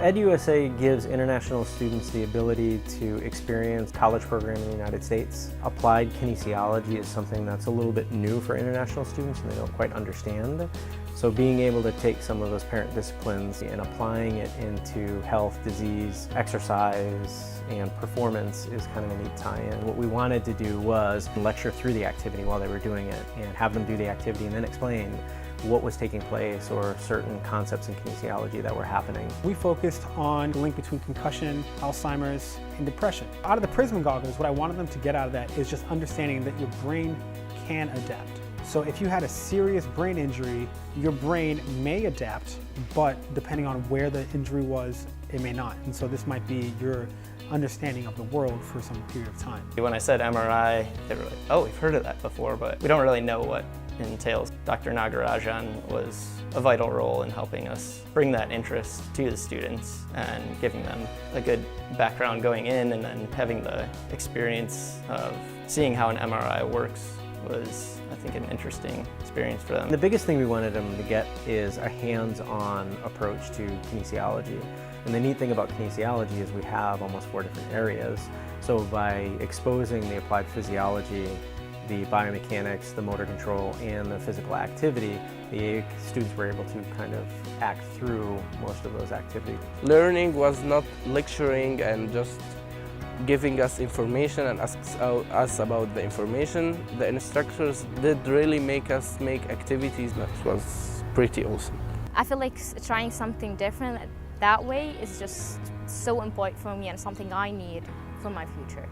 EducationUSA gives international students the ability to experience college program in the United States. Applied kinesiology is something that's a little bit new for international students and they don't quite understand. So being able to take some of those parent disciplines and applying it into health, disease, exercise, and performance is kind of a neat tie-in. What we wanted to do was lecture through the activity while they were doing it and have them do the activity and then explain what was taking place or certain concepts in kinesiology that were happening. We focused on the link between concussion, Alzheimer's, and depression. Out of the Prism goggles, what I wanted them to get out of that is just understanding that your brain can adapt. So if you had a serious brain injury, your brain may adapt, but depending on where the injury was, it may not. And so this might be your understanding of the world for some period of time. When I said MRI, they were like, oh, we've heard of that before, but we don't really know what it entails. Dr. Nagarajan was a vital role in helping us bring that interest to the students and giving them a good background going in, and then having the experience of seeing how an MRI works was, I think, an interesting experience for them. The biggest thing we wanted them to get is a hands-on approach to kinesiology. And the neat thing about kinesiology is we have almost 4 different areas. So by exposing the applied physiology, the biomechanics, the motor control, and the physical activity, the students were able to kind of act through most of those activities. Learning was not lecturing and just giving us information and asks us about the information. The instructors did really make us make activities that was pretty awesome. I feel like trying something different that way is just so important for me and something I need for my future.